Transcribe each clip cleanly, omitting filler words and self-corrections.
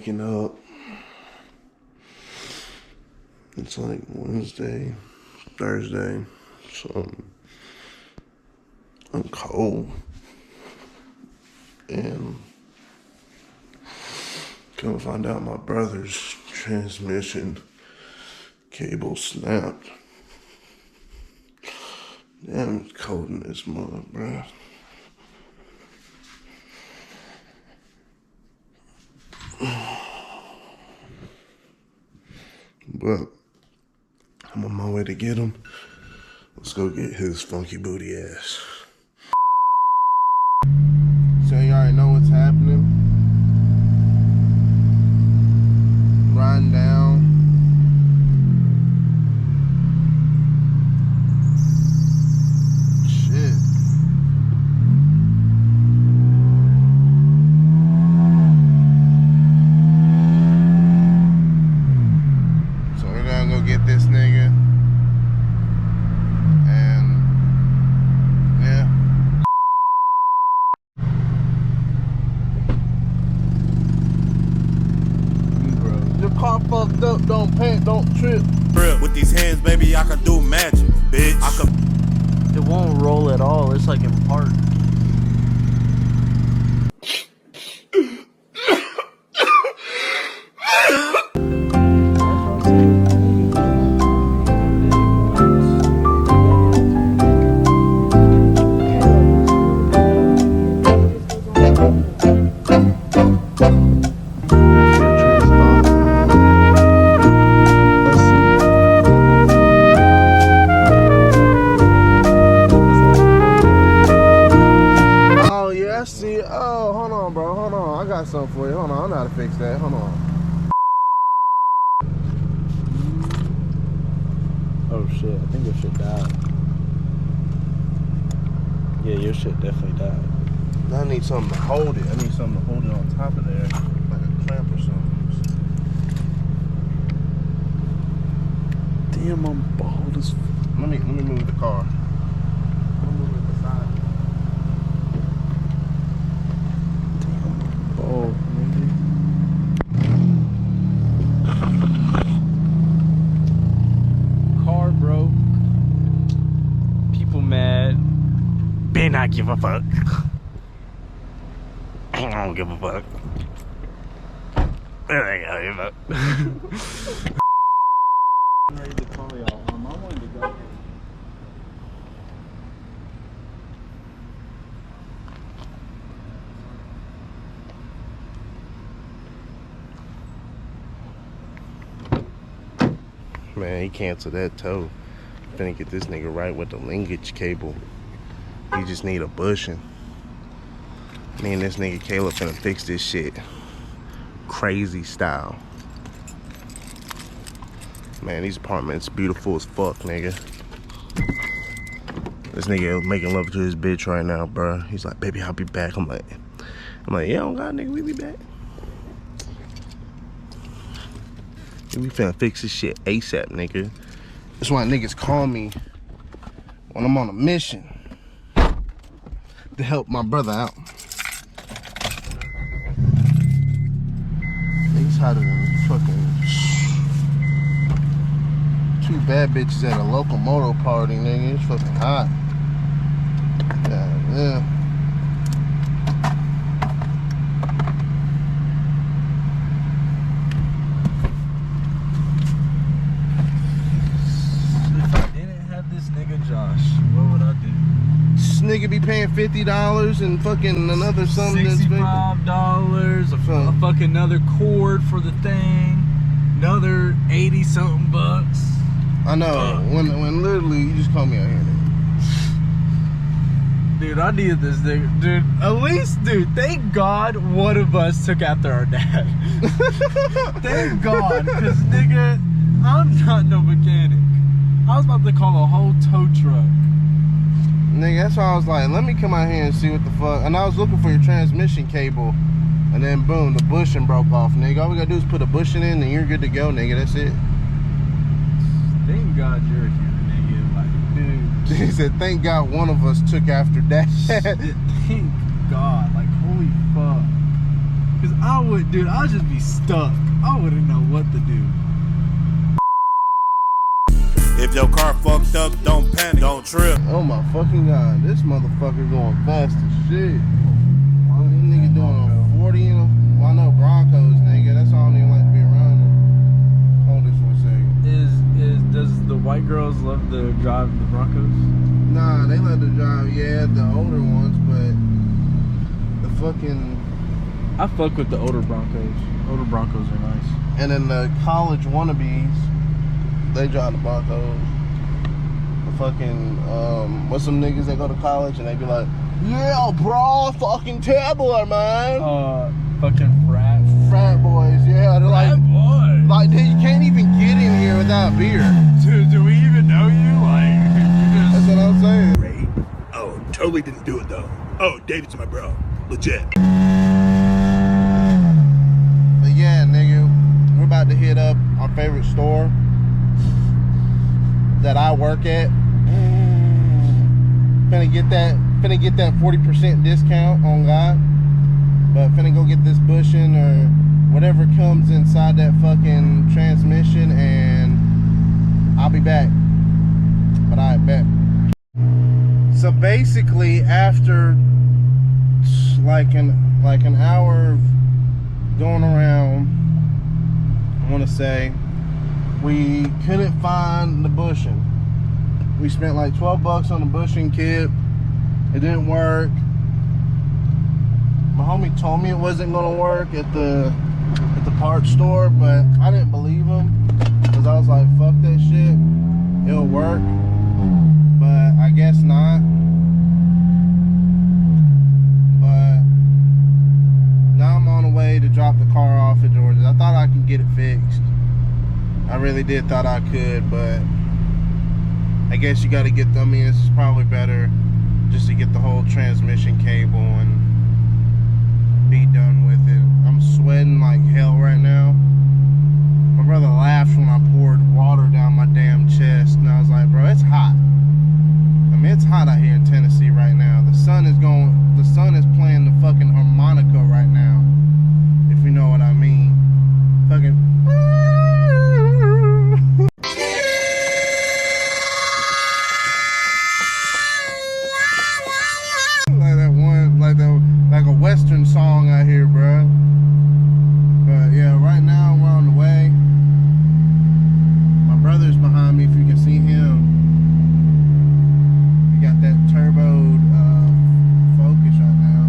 waking up. It's like Wednesday, Thursday, so I'm cold. And come to find out my brother's transmission cable snapped. Damn, it's cold in this mother, bruh. But I'm on my way to get him. Let's go get his funky booty ass. So you already know what's happening. Riding down. Shit. So we're gonna go get this nigga. And yeah. Your car fucked up, don't pant, don't trip. With these hands, baby, I can do magic, bitch. I can. It won't roll at all. It's like in part. Oh, hold on, bro. Hold on. I got something for you. Hold on. I know how to fix that. Hold on. Oh shit, I think your shit died. Yeah, your shit definitely died. I need something to hold it. I need something to hold it on top of there. Like a clamp or something. Damn, I'm bald as fuck. Let me move the car. I'll move it aside. Oh, car broke. People mad. Ben, I give a fuck. I don't give a fuck. I don't give a fuck. I'm ready to call y'all. I wanted to go. Man, he canceled that tow. Finna get this nigga right with the linkage cable. He just need a bushing. Me and this nigga Caleb finna fix this shit. Crazy style. Man, these apartments beautiful as fuck, nigga. This nigga making love to his bitch right now, bro. He's like, baby, I'll be back. I'm like, yeah, oh God, nigga, we be back. We finna fix this shit ASAP, nigga. That's why niggas call me when I'm on a mission to help my brother out. Niggas hotter than fucking 2 bad bitches at a local moto party, nigga. It's fucking hot. Yeah. Josh, what would I do? This nigga be paying $50 and fucking another something $65, a fucking another cord for the thing, another 80 something bucks. I know. When literally you just call me out here, nigga. Dude, I needed this nigga. Dude, at least, dude, thank God one of us took after our dad. Thank God, because nigga, I'm not no mechanic. I was about to call a whole tow truck. Nigga, that's why I was like, let me come out here and see what the fuck. And I was looking for your transmission cable. And then boom, the bushing broke off, nigga. All we gotta do is put a bushing in and you're good to go, nigga. That's it. Thank God you're here, nigga. Like, dude. He said, thank God one of us took after that. Thank God. Like, holy fuck. Cause I would, dude, I'd just be stuck. I wouldn't know what to do. If your car fucked up, don't panic, don't trip. Oh my fucking god, this motherfucker going fast as shit. This nigga doing a 40 in a, well, I know Broncos, nigga. That's why I don't even like to be around them. Hold this for a second. Does the white girls love to drive the Broncos? Nah, they let the drive, yeah, the older ones, but the fucking. I fuck with the older Broncos. Older Broncos are nice. And then the college wannabes, they drive the Broncos. The fucking, what's some niggas that go to college and they be like, yeah, bro, fucking Tabler, man. Fucking Frat boys, yeah. They're like, boy. like, dude, you can't even get in here without beer. Dude, do we even know you? Like, you That's just. what I'm saying. Great. Oh, totally didn't do it though. Oh, David's my bro. Legit. But yeah, nigga, we're about to hit up our favorite store that I work at. Finna get that 40% discount on God. But finna go get this bushing or whatever comes inside that fucking transmission, and I'll be back. But I bet. So basically, after like an hour of going around, I want to say, we couldn't find the bushing. We spent like 12 bucks on the bushing kit. It didn't work. My homie told me it wasn't gonna work at the parts store, but I didn't believe him because I was like, fuck that shit, it'll work. But I guess not. But now I'm on the way to drop the car off at George's. I thought I could get it fixed. I really did thought I could, but I guess you got to get them. I mean, it's probably better just to get the whole transmission cable and be done with it. I'm sweating like hell right now. My brother laughed when I poured water down my damn chest, and I was like, bro, it's hot. I mean, it's hot out here in Tennessee right now. The sun is playing the fucking harmonica right now, if you know what I mean. Fucking like a Western song out here, bro. But yeah, right now we're on the way. My brother's behind me, if you can see him. We got that turboed Focus right now.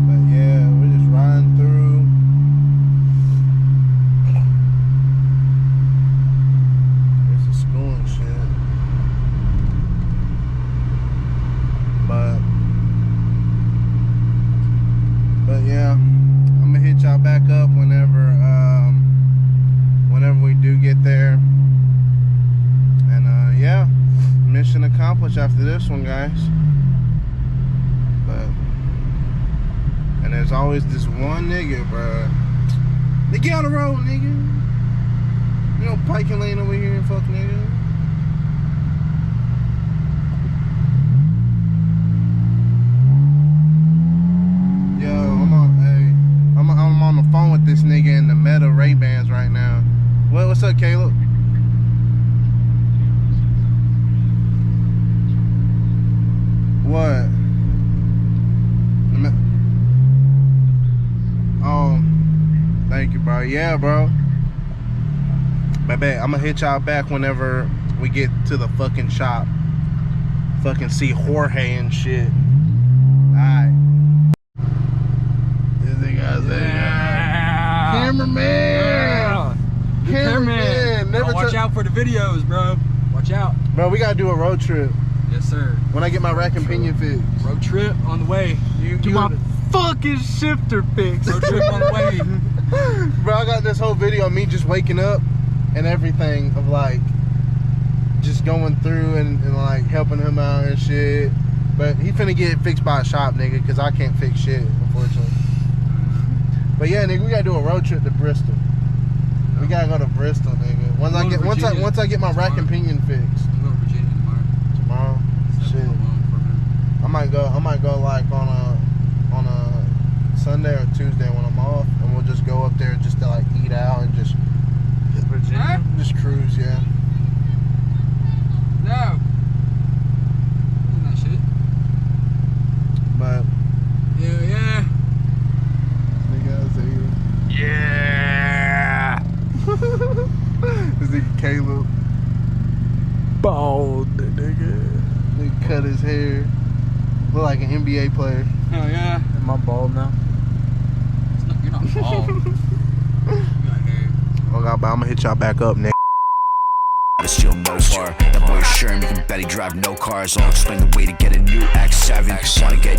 But yeah, we're just riding through. There's the school and shit. But yeah, I'm gonna hit y'all back up whenever we do get there. And yeah, mission accomplished after this one, guys. But and there's always this one nigga, bro. They get on the road, nigga. You know, piking lane over here, fuck nigga. I'm on the phone with this nigga in the Meta Ray-Bans right now. What's up, Caleb? What? Oh, thank you, bro. Yeah, bro. Baby, I'm gonna hit y'all back whenever we get to the fucking shop. Fucking see Jorge and shit. Alright. Cameraman! Cameraman! Never watch out for the videos, bro. Watch out. Bro, we gotta do a road trip. Yes, sir. When I get my rack and pinion fixed. Road trip on the way. Get my fucking shifter fixed. Road trip on the way. Bro, I got this whole video of me just waking up and everything of like just going through and like helping him out and shit. But he finna get it fixed by a shop, nigga, because I can't fix shit, unfortunately. But yeah, nigga, we gotta do a road trip to Bristol. We gotta go to Bristol, nigga. Once I get my rack and pinion fixed. I'm going to Virginia tomorrow. Tomorrow? Shit. I might go like on a on a Sunday or Tuesday when I'm off, and we'll just go up there just to like eat out and just Virginia. just cruise. Yeah. No. That shit. But Yeah, yeah. nigga, yeah. This nigga Caleb. Bald nigga. Nigga cut his hair. Look like an NBA player. Oh yeah. Am I bald now? You're not bald. You got hair. Oh God, but I'm gonna hit y'all back up next. To steal no bar. That boy Sherm, you can bet he drive no cars. I'll explain the way to get a new X7. Wanna get